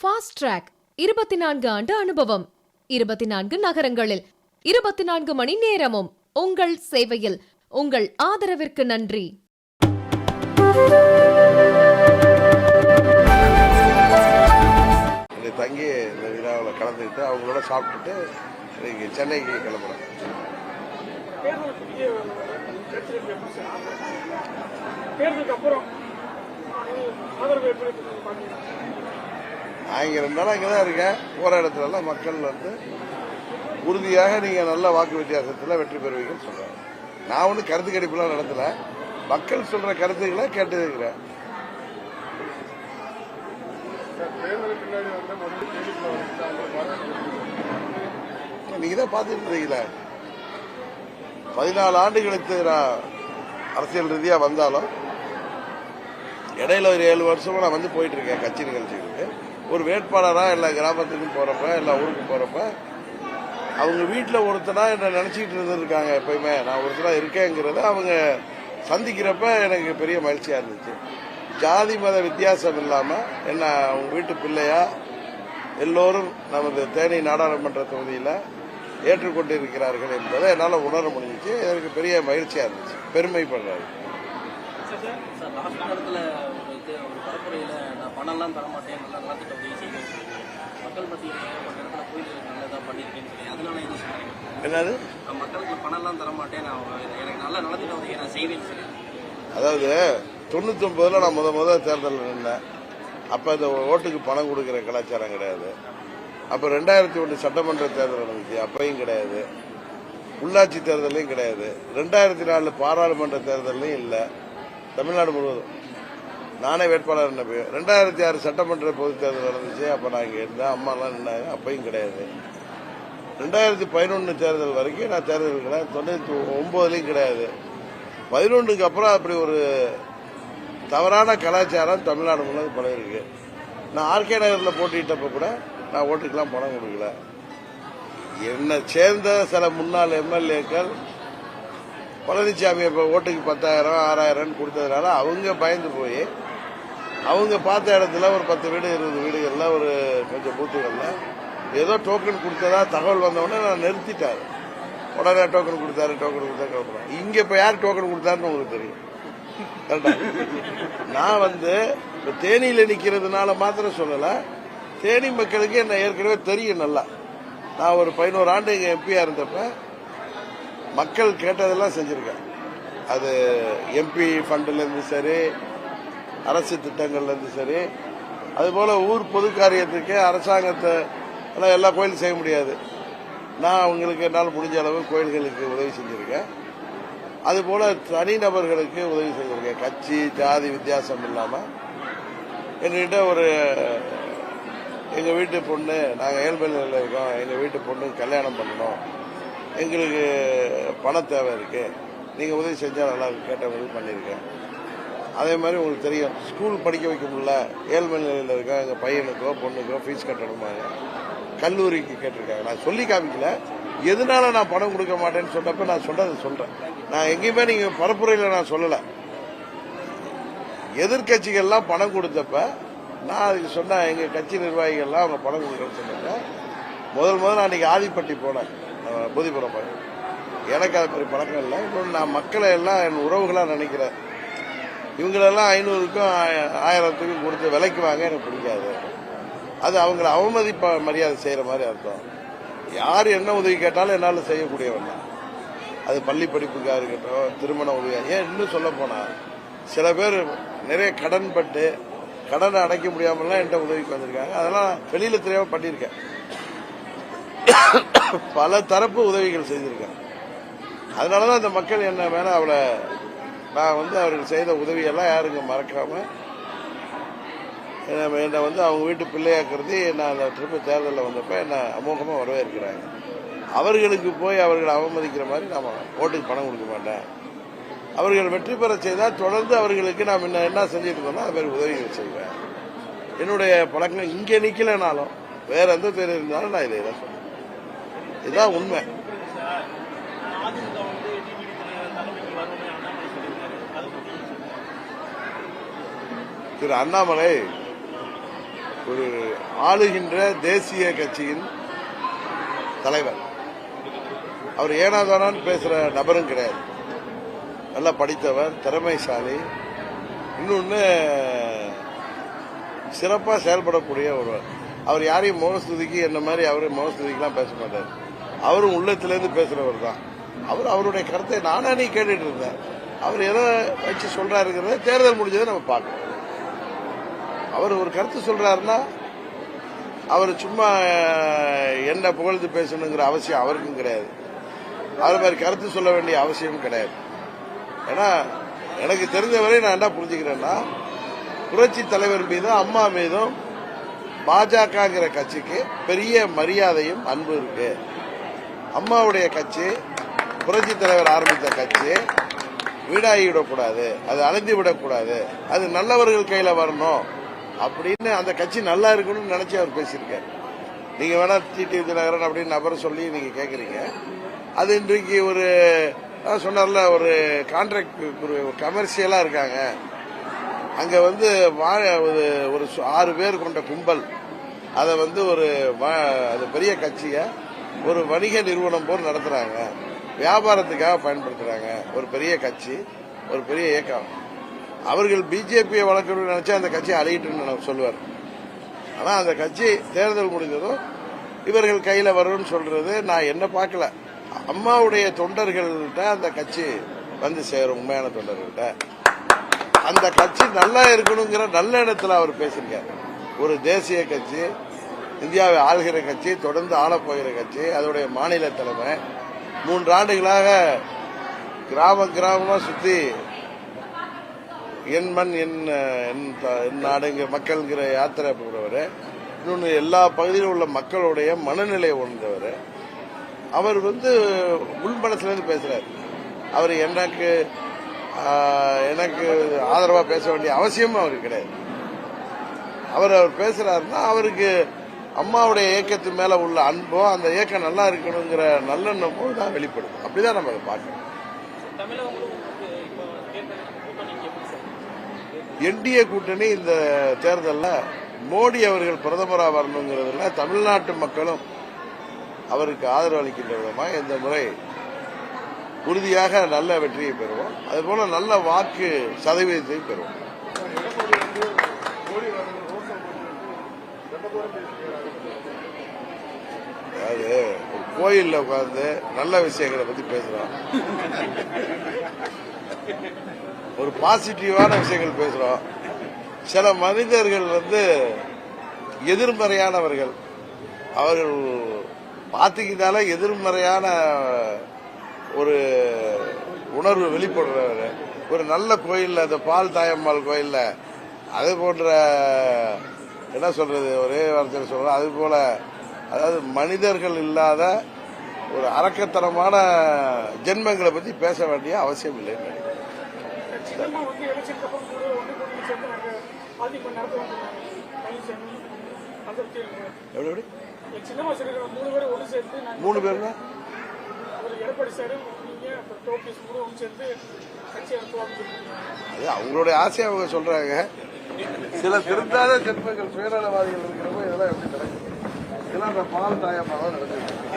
Fast track 24 ஆண்டு அனுபவம் 24 நகரங்களில் 24 மணி நேரமும் உங்கள் சேவையில். உங்கள் ஆதரவிற்கு நன்றி. தங்கி இந்த விழாவில் கலந்துக்கிட்டு அவங்களோட சாப்பிட்டுட்டு இன்னைக்கு சென்னைக்கு கிளம்புறோம். நான் இங்கே 2 நாள் அங்கே தான் இருக்கேன். போகிற இடத்துலலாம் மக்கள் வந்து உறுதியாக நீங்கள் நல்ல வாக்கு வித்தியாசத்தில் வெற்றி பெறுவீங்கன்னு சொல்கிறாங்க. நான் ஒன்றும் கருத்து கணிப்புலாம் நடத்தலை. மக்கள் சொல்கிற கருத்துக்களை கேட்டு இருக்கிறேன். நீங்க தான் பார்த்துட்டு இருக்கீங்களா, 14 ஆண்டுகளுக்கு நான் அரசியல் ரீதியா வந்தாலும் இடையில ஒரு 7 வருஷமா நான் வந்து போயிட்டு இருக்கேன் கட்சி நிகழ்ச்சிகளுக்கு. ஒரு வேட்பாளராக எல்லா கிராமத்துக்கும் போறப்ப, எல்லா ஊருக்கும் போறப்ப அவங்க வீட்டில் ஒருத்தனா என்ன நினைச்சிட்டு இருந்திருக்காங்க. எப்பயுமே நான் ஒருத்தனா இருக்கேங்கிறத அவங்க சந்திக்கிறப்ப எனக்கு பெரிய மகிழ்ச்சியா இருந்துச்சு. ஜாதி மத வித்தியாசம் இல்லாம என்ன அவங்க வீட்டு பிள்ளையா எல்லோரும் நமது தேனி நாடாளுமன்ற தொகுதியில் ஏற்றுக்கொண்டிருக்கிறார்கள் என்பதை என்னால் உணர முடிஞ்சிச்சு. எனக்கு பெரிய மகிழ்ச்சியா இருந்துச்சு, பெருமைப்படுறாரு. என்னது மக்களுக்கு பணம்லாம் தர மாட்டேன், எனக்கு நல்ல நலத்திட்ட உதவி நான் செய்வேன். அதாவது 99 நான் முத தேர்தலில் நின்றேன். அப்ப இந்த ஓட்டுக்கு பணம் கொடுக்கிற கலாச்சாரம் கிடையாது. அப்ப 2001 சட்டமன்ற தேர்தல் நடந்துச்சு, அப்பையும் கிடையாது. உள்ளாட்சி தேர்தலையும் கிடையாது. 2004 பாராளுமன்ற தேர்தலையும் இல்லை. தமிழ்நாடு முழுவதும் நானே வேட்பாளர் என்ன. 2006 சட்டமன்ற பொதுத் தேர்தல் நடந்துச்சு, அப்ப நான் இங்க இருந்தேன். அம்மா எல்லாம் நின்னாங்க, அப்பையும் கிடையாது. 2011 தேர்தல் வரைக்கும் நான் தேர்தல் கிடையாது. 99லயும் கிடையாது. 11க்கு அப்புறம் அப்படி ஒரு தவறான கலாச்சாரம் தமிழ்நாடு முழுவதும் பழகிருக்கு. நான் ஆர்கே நகரில் போட்டிட்டப்ப கூட நான் ஓட்டுக்கெல்லாம் பணம் கொடுக்கல. என்னை சேர்ந்த சில முன்னாள் எம்எல்ஏக்கள் பழனிசாமி இப்ப ஓட்டுக்கு 10,000 6,000 கொடுத்ததுனால அவங்க பயந்து போய் அவங்க பார்த்த இடத்துல ஒரு 10 வீடு 20 வீடுகள்ல ஒரு கொஞ்சம் பூத்துகள்ல ஏதோ டோக்கன் கொடுத்ததா தகவல் வந்தவுடனே நான் நிறுத்திட்டாரு. உடனே டோக்கன் கொடுத்தா கிளம்புறேன். இங்க இப்ப யார் டோக்கன் கொடுத்தாருன்னு உங்களுக்கு தெரியும். நான் வந்து தேனியில நிக்கிறதுனால மாத்திரம் சொல்லல, தேனி மக்களுக்கு என்ன ஏற்கனவே தெரியும் நல்லா. நான் ஒரு 11 ஆண்டு இங்க எம்பியா இருந்தப்ப மக்கள் கேட்டதெல்லாம் செஞ்சிருக்கேன். அது எம்பி ஃபண்ட்ல இருந்து சரி, அரசு திட்டங்கள்ல இருந்து சரி, அதுபோல ஊர் பொது காரியத்துக்கு அரசாங்கத்தை எல்லா கோயிலும் செய்ய முடியாது. நான் அவங்களுக்கு என்னால் முடிஞ்ச அளவு கோயில்களுக்கு உதவி செஞ்சிருக்கேன். அதுபோல தனிநபர்களுக்கு உதவி செஞ்சிருக்கேன். கட்சி ஜாதி வித்தியாசம் இல்லாம எங்ககிட்ட ஒரு எங்க வீட்டு பொண்ணு, நாங்க ஏழ்மை நிலையில இருக்கோம், எங்க வீட்டு பொண்ணு கல்யாணம் பண்ணணும், எங்களுக்கு பண தேவை இருக்கு, நீங்க உதவி செஞ்சா நல்லா இருக்கு, கேட்ட உதவி பண்ணிருக்கேன். அதே மாதிரி உங்களுக்கு தெரியும், ஸ்கூல் படிக்க வைக்க முடியல, ஏழ்மை நிலையில இருக்கோம், எங்க பையனுக்கோ பொண்ணுக்கோ ஃபீஸ் கட்டணுமாங்க, கல்லூரிக்கு கேட்டிருக்காங்க. நான் சொல்லி காமிக்கல. எதனால நான் பணம் கொடுக்க மாட்டேன்னு சொன்னப்ப நான் சொன்னதை சொல்றேன். நான் எங்கேயுமே நீங்க பரப்புரையில நான் சொல்லல. எதிர்கட்சிகள்லாம் பணம் கொடுத்தப்ப நான் அதுக்கு சொன்னேன். எங்க கட்சி நிர்வாகிகள்லாம் அவங்க பணம் கொடுக்கணும்னு சொன்னாங்க. முதல் நான் அன்னைக்கு ஆதிப்பட்டி போனேன், பூதிபுரம். எனக்கு அது மாதிரி பழக்கம் இல்லை. இன்னொன்று, நான் மக்களை எல்லாம் என் உறவுகளாக நினைக்கிறேன். இவங்களெல்லாம் 500க்கும் 1000த்துக்கும் கொடுத்து விலைக்கு வாங்க எனக்கு பிடிக்காது. அது அவங்களை அவமதிப்ப மரியாதை செய்யற மாதிரி அர்த்தம். யார் என்ன உதவி கேட்டாலும் என்னால் செய்யக்கூடியவன். அது பள்ளி படிப்புக்காக இருக்கட்டும், திருமண உதவியா, ஏன் இன்னும் சொல்ல போனா சில பேர் நிறைய கடன் பட்டு கடனை அடைக்க முடியாமலாம் என்கிட்ட உதவிக்கு வந்திருக்காங்க. அதெல்லாம் வெளியில தெரியாம பண்ணியிருக்கேன். பல தரப்பு உதவிகள் செய்திருக்கேன். அதனாலதான் இந்த மக்கள் என்ன மேல அவளை நான் வந்து அவர்கள் செய்த உதவியெல்லாம் யாருங்க மறக்காம என்னை வந்து அவங்க வீட்டு பிள்ளையாக்குறது நான் அந்த திருப்பி தேர்தலில் வந்தப்ப என்ன அமோகமாக வரவேற்கிறாங்க. அவர்களுக்கு போய் அவர்களை அவமதிக்கிற மாதிரி நாம ஓட்டுக்கு பணம் கொடுக்க மாட்டேன். அவர்கள் வெற்றி பெற செய்தால் தொடர்ந்து அவர்களுக்கு நாம் என்ன செஞ்சுட்டு இருந்தோம்னா அது மாதிரி உதவிகள் செய்வேன். என்னுடைய பழக்கம் இங்கே நிக்கலனாலும் வேற எந்த பேர் இருந்தாலும் நான் இதை தான் சொல்றேன். இதுதான் உண்மை. திரு அண்ணாமலை ஒரு ஆளுகின்ற தேசிய கட்சியின் தலைவர். அவர் ஏனாதானான்னு பேசுற நபரும் கிடையாது. நல்லா படித்தவர், திறமைசாலி, இன்னொன்னு சிறப்பாக செயல்படக்கூடிய ஒருவர். அவர் யாரையும் முகஸ்துதிக்கு என்ன மாதிரி அவரு முகஸ்துதிக்கெல்லாம் பேச மாட்டார். அவரும் உள்ளத்திலேருந்து பேசுறவர் தான். அவர் அவருடைய கருத்தை நானே நீ கேட்டுட்டு இருந்தேன். அவர் எதை வச்சு சொல்றாருங்கிறத தேர்தல் முடிஞ்சதை நம்ம பார்க்கணும். அவர் ஒரு கருத்து சொல்றாருன்னா அவர் சும்மா என்ன புகழ்ந்து பேசணுங்கிற அவசியம் அவருக்கும் கிடையாது. அவர் மாதிரி கருத்து சொல்ல வேண்டிய அவசியமும் கிடையாது. ஏன்னா எனக்கு தெரிஞ்சவரை நான் என்ன புரிஞ்சுக்கிறேன்னா, புரட்சி தலைவர் மீதும் அம்மா மீதும் பாஜகங்கிற கட்சிக்கு பெரிய மரியாதையும் அன்பு இருக்கு. அம்மாவுடைய கட்சி, புரட்சி தலைவர் ஆரம்பித்த கட்சி வீடாகிவிடக்கூடாது, அது அழிந்து விடக்கூடாது, அது நல்லவர்கள் கையில வரணும் அப்படின்னு அந்த கட்சி நல்லா இருக்கணும்னு நினைச்சு அவர் பேசியிருக்காரு. நீங்க வேணா டிடி தினகரன் அப்படின்னு நபரை சொல்லி நீங்க கேக்குறீங்க. அது இன்றைக்கு ஒரு சொன்னார்ல, ஒரு கான்ட்ராக்ட், ஒரு கமர்ஷியலா இருக்காங்க. அங்க வந்து ஒரு 6 பேர் கொண்ட கும்பல் அதை வந்து அது பெரிய கட்சிய ஒரு வணிக நிறுவனம் போல் நடத்துறாங்க, வியாபாரத்துக்காக பயன்படுத்துறாங்க. ஒரு பெரிய கட்சி, ஒரு பெரிய இயக்கம். அவர்கள் பிஜேபியை வளர்க்கணும்னு நினைச்சா அந்த கட்சி அழியிட்டுன்னு சொல்லுவார். ஆனா அந்த கட்சி தேர்தல் முடிந்ததும் இவர்கள் கையில வரும்னு சொல்றது நான் என்ன பார்க்கல. அம்மாவுடைய தொண்டர்கள்ட்ட அந்த கட்சி வந்து சேரும், உண்மையான தொண்டர்கள்ட்ட. அந்த கட்சி நல்லா இருக்கணுங்கிற நல்ல இடத்துல அவர் பேசியிருக்கார். ஒரு தேசிய கட்சி, இந்தியாவை ஆள்கிற கட்சி, தொடர்ந்து ஆளப்போகிற கட்சி, அதோடைய மாநில தலைமை 3 ஆண்டுகளாக கிராமமா சுத்தி என் மண் என் நாடுங்க மக்கள்ங்கிற யாத்திரை போகிறவர். இன்னொன்று எல்லா பகுதியிலும் உள்ள மக்களுடைய மனநிலையை உணர்ந்தவர். அவர் வந்து உள்மனசுல இருந்து பேசுறாரு. அவர் எனக்கு ஆதரவா பேச வேண்டிய அவசியமும் அவருக்கு கிடையாது. அவர் பேசுறாருன்னா அவருக்கு அம்மாவுடைய இயக்கத்து மேல உள்ள அன்போ, அந்த இயக்கம் நல்லா இருக்கணுங்கிற நல்லெண்ணமோ தான் வெளிப்படும். அப்படிதான் நம்ம அதை பார்க்கணும். என்டிஏ கூட்டணி இந்த தேர்தலில் மோடி அவர்கள் பிரதமராக வரணுங்கிறதுல தமிழ்நாட்டு மக்களும் அவருக்கு ஆதரவு அளிக்கின்ற விதமாக இந்த முறை உறுதியாக நல்ல வெற்றியை பெறுவோம். அதுபோல நல்ல வாக்கு சதவீதத்தை பெறுவோம். அதாவது ஒரு கோயில்ல உட்கார்ந்து நல்ல விஷயங்களை பத்தி பேசுறோம், ஒரு பாசிட்டிவான விஷயங்கள் பேசுறோம். சில மனிதர்கள் வந்து எதிர்மறையானவர்கள், அவர்கள் பாத்தீங்கன்னால எதிர்மறையான ஒரு உணர்வு வெளிப்படுறவர். ஒரு நல்ல கோயில்ல, அந்த பால் தாயம்மாள் கோயில்ல அது போன்ற என்ன சொல்றது, ஒரே வார்த்தையில் சொல்றோம், அது போல, அதாவது மனிதர்கள் இல்லாத ஒரு அரக்கத்தனமான ஜென்மங்களை பத்தி பேச வேண்டிய அவசியம் இல்லை. மூணு பேருங்க அது அவங்களுடைய ஆசையை அவங்க சொல்றாங்க. சில திருந்தாத ஜென்மங்கள் சுயநலவாதிகள் இருக்கிறப்போ இதெல்லாம் எப்படி நடக்குது? இதெல்லாம் அந்த பால் தாயமாக நடக்குது.